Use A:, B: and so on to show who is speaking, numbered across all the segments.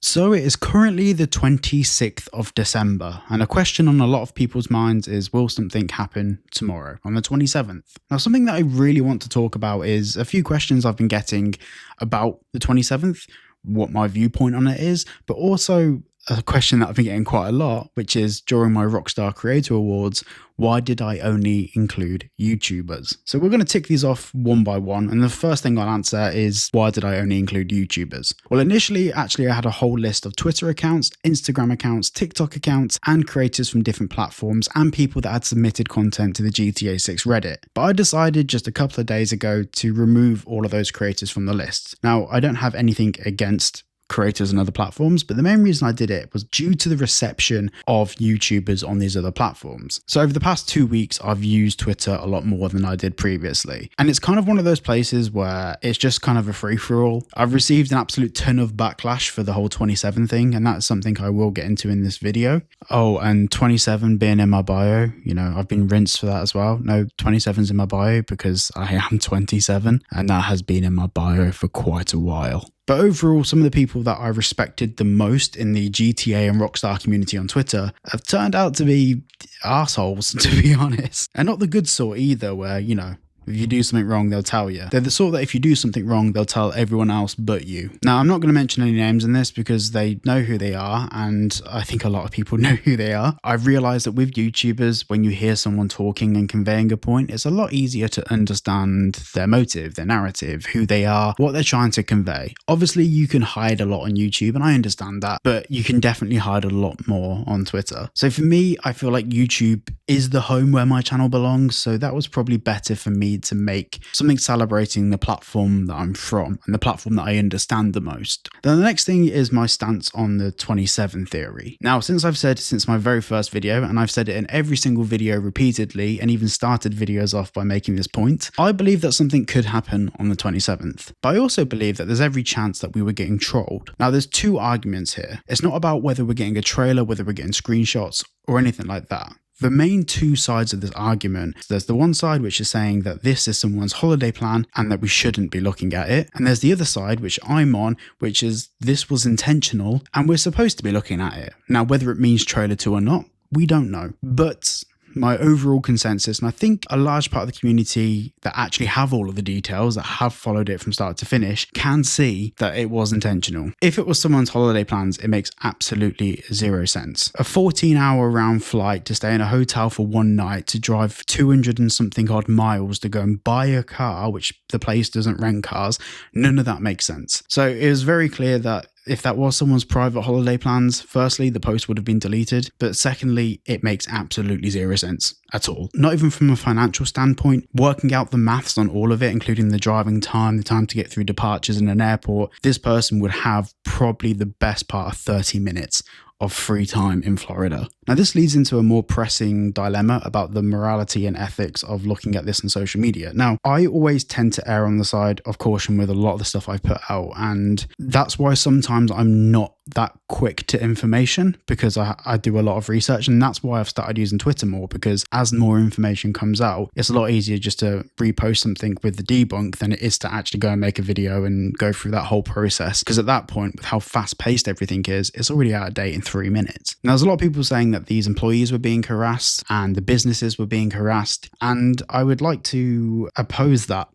A: So it is currently the 26th of December, and a question on a lot of people's minds is, will something happen tomorrow on the 27th? Now, something that I really want to talk about is a few questions I've been getting about the 27th, what my viewpoint on it is, but also a question that I've been getting quite a lot, which is during my Rockstar Creator Awards, why did I only include YouTubers? So we're going to tick these off one by one. And the first thing I'll answer is, why did I only include YouTubers? Well, initially, actually, I had a whole list of Twitter accounts, Instagram accounts, TikTok accounts, and creators from different platforms and people that had submitted content to the GTA 6 Reddit. But I decided just a couple of days ago to remove all of those creators from the list. Now, I don't have anything against creators and other platforms, but the main reason I did it was due to the reception of YouTubers on these other platforms. So over the past 2 weeks, I've used Twitter a lot more than I did previously. And it's kind of one of those places where it's just kind of a free-for-all. I've received an absolute ton of backlash for the whole 27 thing, and that's something I will get into in this video. Oh, and 27 being in my bio, you know, I've been rinsed for that as well. No, 27's in my bio because I am 27, and that has been in my bio for quite a while. But overall, some of the people that I respected the most in the GTA and Rockstar community on Twitter have turned out to be assholes, to be honest. And not the good sort either, where, you know, if you do something wrong, they'll tell you. They're the sort that if you do something wrong, they'll tell everyone else but you. Now, I'm not going to mention any names in this because they know who they are, and I think a lot of people know who they are. I've realized that with YouTubers, when you hear someone talking and conveying a point, it's a lot easier to understand their motive, their narrative, who they are, what they're trying to convey. Obviously, you can hide a lot on YouTube, and I understand that, but you can definitely hide a lot more on Twitter. So for me, I feel like YouTube is the home where my channel belongs, so that was probably better for me to make something celebrating the platform that I'm from and the platform that I understand the most. Then the next thing is my stance on the 27 theory. Now, since my very first video, and I've said it in every single video repeatedly and even started videos off by making this point, I believe that something could happen on the 27th. But I also believe that there's every chance that we were getting trolled. Now, there's two arguments here. It's not about whether we're getting a trailer, whether we're getting screenshots or anything like that. The main two sides of this argument, there's the one side which is saying that this is someone's holiday plan and that we shouldn't be looking at it. And there's the other side, which I'm on, which is this was intentional and we're supposed to be looking at it. Now, whether it means trailer 2 or not, we don't know. But my overall consensus, and I think a large part of the community that actually have all of the details, that have followed it from start to finish, can see that it was intentional. If it was someone's holiday plans, it makes absolutely zero sense. A 14-hour round flight to stay in a hotel for one night, to drive 200 and something odd miles to go and buy a car, which the place doesn't rent cars, none of that makes sense. So it was very clear that if that was someone's private holiday plans, firstly, the post would have been deleted, but secondly, it makes absolutely zero sense at all. Not even from a financial standpoint, working out the maths on all of it, including the driving time, the time to get through departures in an airport, this person would have probably the best part of 30 minutes of free time in Florida. Now, this leads into a more pressing dilemma about the morality and ethics of looking at this on social media. Now, I always tend to err on the side of caution with a lot of the stuff I put out, and that's why sometimes I'm not that quick to information, because I do a lot of research, and that's why I've started using Twitter more, because as more information comes out, it's a lot easier just to repost something with the debunk than it is to actually go and make a video and go through that whole process, because at that point, with how fast-paced everything is, it's already out of date in 3 minutes. Now, there's a lot of people saying that these employees were being harassed and the businesses were being harassed, and I would like to oppose that.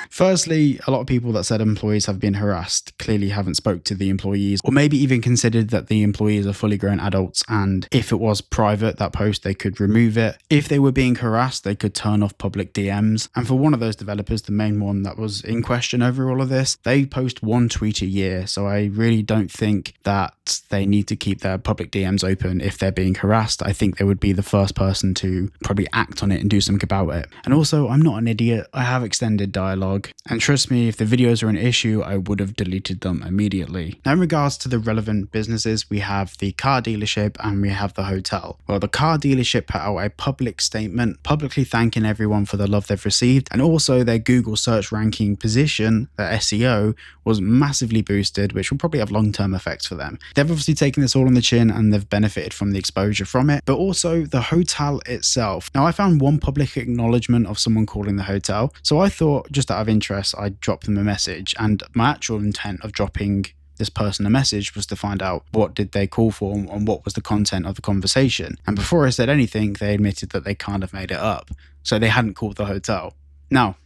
A: Firstly, a lot of people that said employees have been harassed clearly haven't spoke to the employees, or maybe even considered that the employees are fully grown adults, and if it was private, that post, they could remove it. If they were being harassed, they could turn off public DMs. And for one of those developers, the main one that was in question over all of this, they post 1 tweet a year, so I really don't think that they need to keep their public DMs open if they're being harassed. I think they would be the first person to probably act on it and do something about it. And also, I'm not an idiot. I have extended dialogue, and trust me, if the videos are an issue, I would have deleted them immediately. Now, in regards to the relevant businesses, we have the car dealership and we have the hotel. Well, the car dealership put out a public statement publicly thanking everyone for the love they've received, and also their Google search ranking position, their SEO, was massively boosted, which will probably have long-term effects for them. They've obviously taken this all on the chin and they've benefited from the exposure from it, but also the hotel itself. Now, I found one public acknowledgement of someone calling the hotel, so I thought, just out of interest, I'd drop them a message, and my actual intent of dropping this person a message was to find out what did they call for and what was the content of the conversation. And before I said anything, they admitted that they kind of made it up. So they hadn't called the hotel. Now,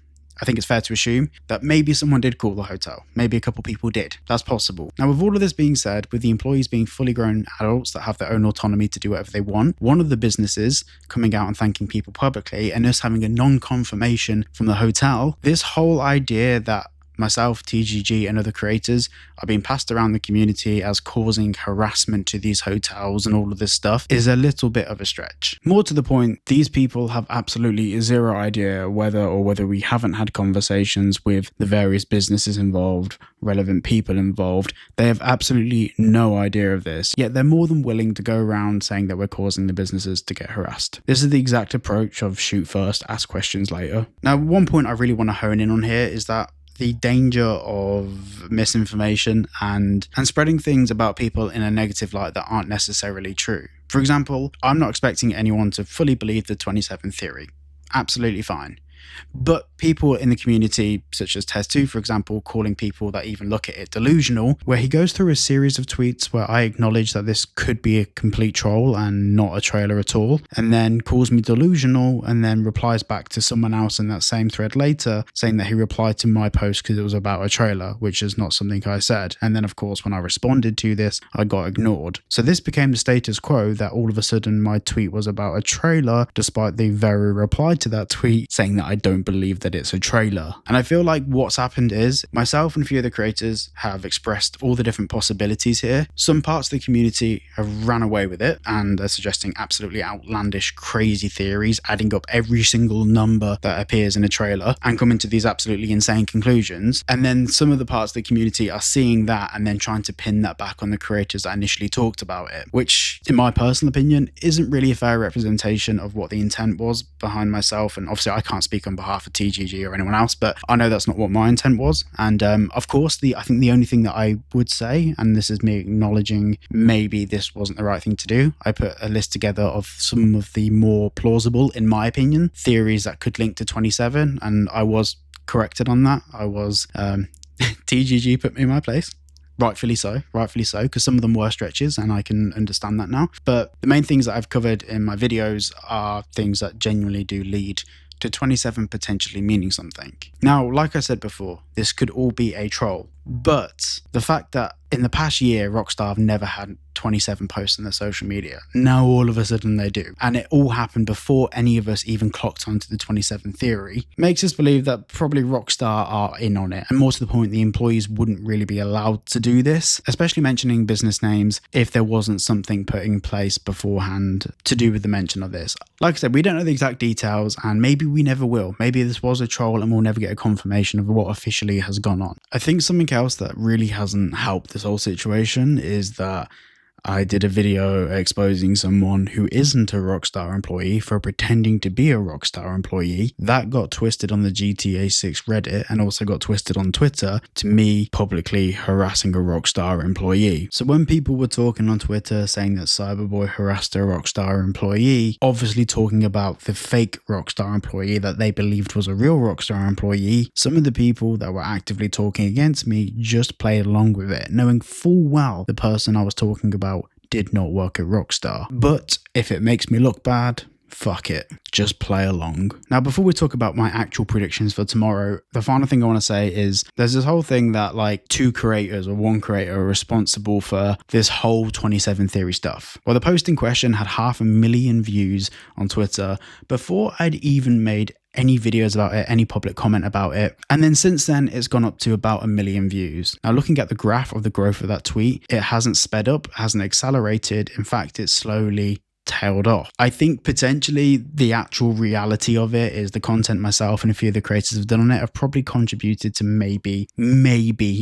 A: I think it's fair to assume that maybe someone did call the hotel. Maybe a couple people did. That's possible. Now, with all of this being said, with the employees being fully grown adults that have their own autonomy to do whatever they want, one of the businesses coming out and thanking people publicly and us having a non-confirmation from the hotel, this whole idea that myself, TGG, and other creators are being passed around the community as causing harassment to these hotels and all of this stuff is a little bit of a stretch. More to the point, these people have absolutely zero idea whether we haven't had conversations with the various businesses involved, relevant people involved. They have absolutely no idea of this, yet they're more than willing to go around saying that we're causing the businesses to get harassed. This is the exact approach of shoot first, ask questions later. Now, one point I really want to hone in on here is that the danger of misinformation and spreading things about people in a negative light that aren't necessarily true. For example, I'm not expecting anyone to fully believe the 27 theory. Absolutely fine. But people in the community, such as Tez2, for example, calling people that even look at it delusional, where he goes through a series of tweets where I acknowledge that this could be a complete troll and not a trailer at all, and then calls me delusional and then replies back to someone else in that same thread later saying that he replied to my post because it was about a trailer, which is not something I said. And then, of course, when I responded to this, I got ignored. So this became the status quo that all of a sudden my tweet was about a trailer, despite the very reply to that tweet saying that I don't believe that it's a trailer. And I feel like what's happened is myself and a few of the creators have expressed all the different possibilities here. Some parts of the community have ran away with it and are suggesting absolutely outlandish, crazy theories, adding up every single number that appears in a trailer and coming to these absolutely insane conclusions. And then some of the parts of the community are seeing that and then trying to pin that back on the creators that initially talked about it, which in my personal opinion isn't really a fair representation of what the intent was behind myself. And obviously I can't speak on behalf of TGG or anyone else, but I know that's not what my intent was. And of course, I think the only thing that I would say, and this is me acknowledging maybe this wasn't the right thing to do, I put a list together of some of the more plausible, in my opinion, theories that could link to 27, and I was corrected on that. I was TGG put me in my place. Rightfully so, because some of them were stretches and I can understand that now. But the main things that I've covered in my videos are things that genuinely do lead to 27 potentially meaning something. Now, like I said before, this could all be a troll, but the fact that in the past year, Rockstar have never had 27 posts on their social media. Now all of a sudden they do. And it all happened before any of us even clocked onto the 27 theory. Makes us believe that probably Rockstar are in on it. And more to the point, the employees wouldn't really be allowed to do this, especially mentioning business names, if there wasn't something put in place beforehand to do with the mention of this. Like I said, we don't know the exact details and maybe we never will. Maybe this was a troll and we'll never get a confirmation of what officially has gone on. I think something else that really hasn't helped this whole situation is that I did a video exposing someone who isn't a Rockstar employee for pretending to be a Rockstar employee. That got twisted on the GTA 6 Reddit and also got twisted on Twitter to me publicly harassing a Rockstar employee. So when people were talking on Twitter saying that Cyberboy harassed a Rockstar employee, obviously talking about the fake Rockstar employee that they believed was a real Rockstar employee, some of the people that were actively talking against me just played along with it, knowing full well the person I was talking about did not work at Rockstar. But if it makes me look bad, fuck it, just play along. Now, before we talk about my actual predictions for tomorrow, the final thing I want to say is there's this whole thing that like two creators or one creator are responsible for this whole 27 theory stuff. Well, the post in question had 500,000 views on Twitter before I'd even made any videos about it, any public comment about it. And then since then, it's gone up to about 1 million views. Now, looking at the graph of the growth of that tweet, it hasn't sped up, hasn't accelerated. In fact, it's slowly tailed off. I think potentially the actual reality of it is the content myself and a few of the creators have done on it have probably contributed to maybe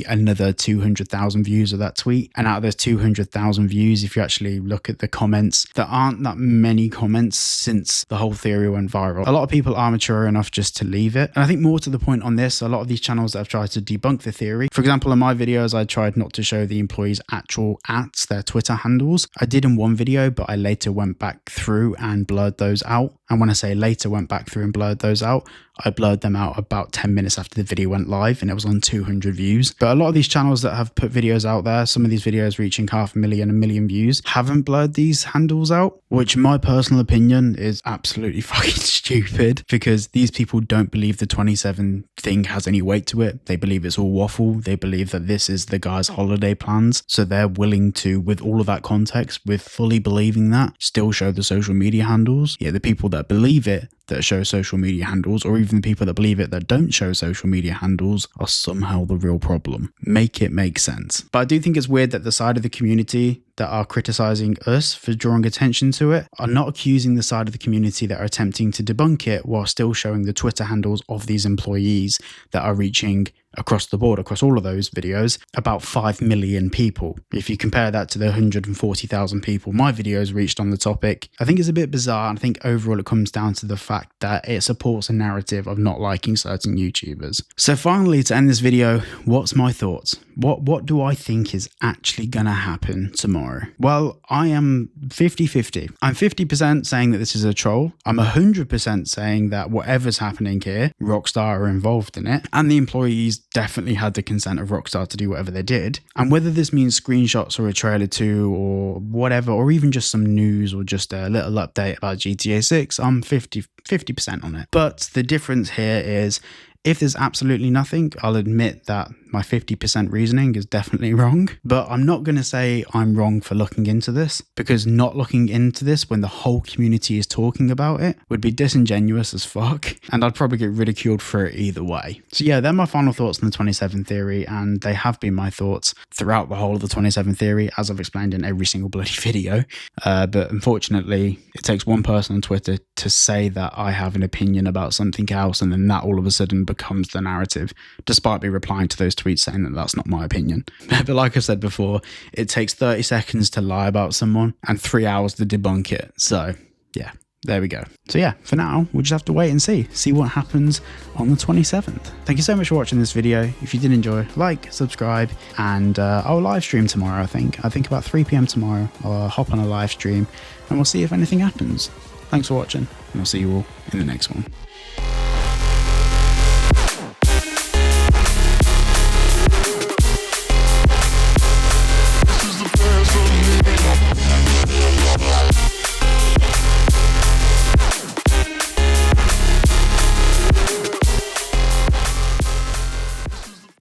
A: another 200,000 views of that tweet. And out of those 200,000 views, if you actually look at the comments, there aren't that many comments since the whole theory went viral. A lot of people are mature enough just to leave it. And I think more to the point on this, a lot of these channels that have tried to debunk the theory, for example, in my videos, I tried not to show the employees' actual @, their Twitter handles. I did in one video, but I later went back through and blurred those out. And when I say later went back through and blurred those out, I blurred them out about 10 minutes after the video went live and it was on 200 views. But a lot of these channels that have put videos out there, some of these videos reaching 500,000, 1 million views, haven't blurred these handles out, which in my personal opinion is absolutely fucking stupid, because these people don't believe the 27 thing has any weight to it. They believe it's all waffle. They believe that this is the guy's holiday plans. So they're willing to, with all of that context, with fully believing that, still show the social media handles. Yeah, the people that believe it, that show social media handles, or even the people that believe it that don't show social media handles, are somehow the real problem. Make it make sense. But I do think it's weird that the side of the community that are criticizing us for drawing attention to it are not accusing the side of the community that are attempting to debunk it, while still showing the Twitter handles of these employees that are reaching across the board, across all of those videos, about 5 million people. If you compare that to the 140,000 people my videos reached on the topic, I think it's a bit bizarre. And I think overall it comes down to the fact that it supports a narrative of not liking certain YouTubers. So finally, to end this video, what's my thoughts? What do I think is actually gonna happen tomorrow? Well, I am 50-50. I'm 50% saying that this is a troll. I'm 100% saying that whatever's happening here, Rockstar are involved in it, and the employees definitely had the consent of Rockstar to do whatever they did. And whether this means screenshots or a trailer 2 or whatever, or even just some news or just a little update about GTA 6, I'm 50% on it. But the difference here is, if there's absolutely nothing, I'll admit that my 50% reasoning is definitely wrong. But I'm not going to say I'm wrong for looking into this, because not looking into this when the whole community is talking about it would be disingenuous as fuck, and I'd probably get ridiculed for it either way. So yeah, they're my final thoughts on the 27 theory, and they have been my thoughts throughout the whole of the 27 theory, as I've explained in every single bloody video. But unfortunately, it takes one person on Twitter to say that I have an opinion about something else, and then that all of a sudden becomes the narrative, despite me replying to those tweets saying that that's not my opinion. But like I said before, it takes 30 seconds to lie about someone and 3 hours to debunk it. So yeah, there we go. So yeah, for now, we'll just have to wait and see what happens on the 27th. Thank you so much for watching this video. If you did enjoy, like, subscribe, and I'll live stream tomorrow, I think about 3 p.m. tomorrow. I'll hop on a live stream and we'll see if anything happens. Thanks for watching, and I'll see you all in the next one.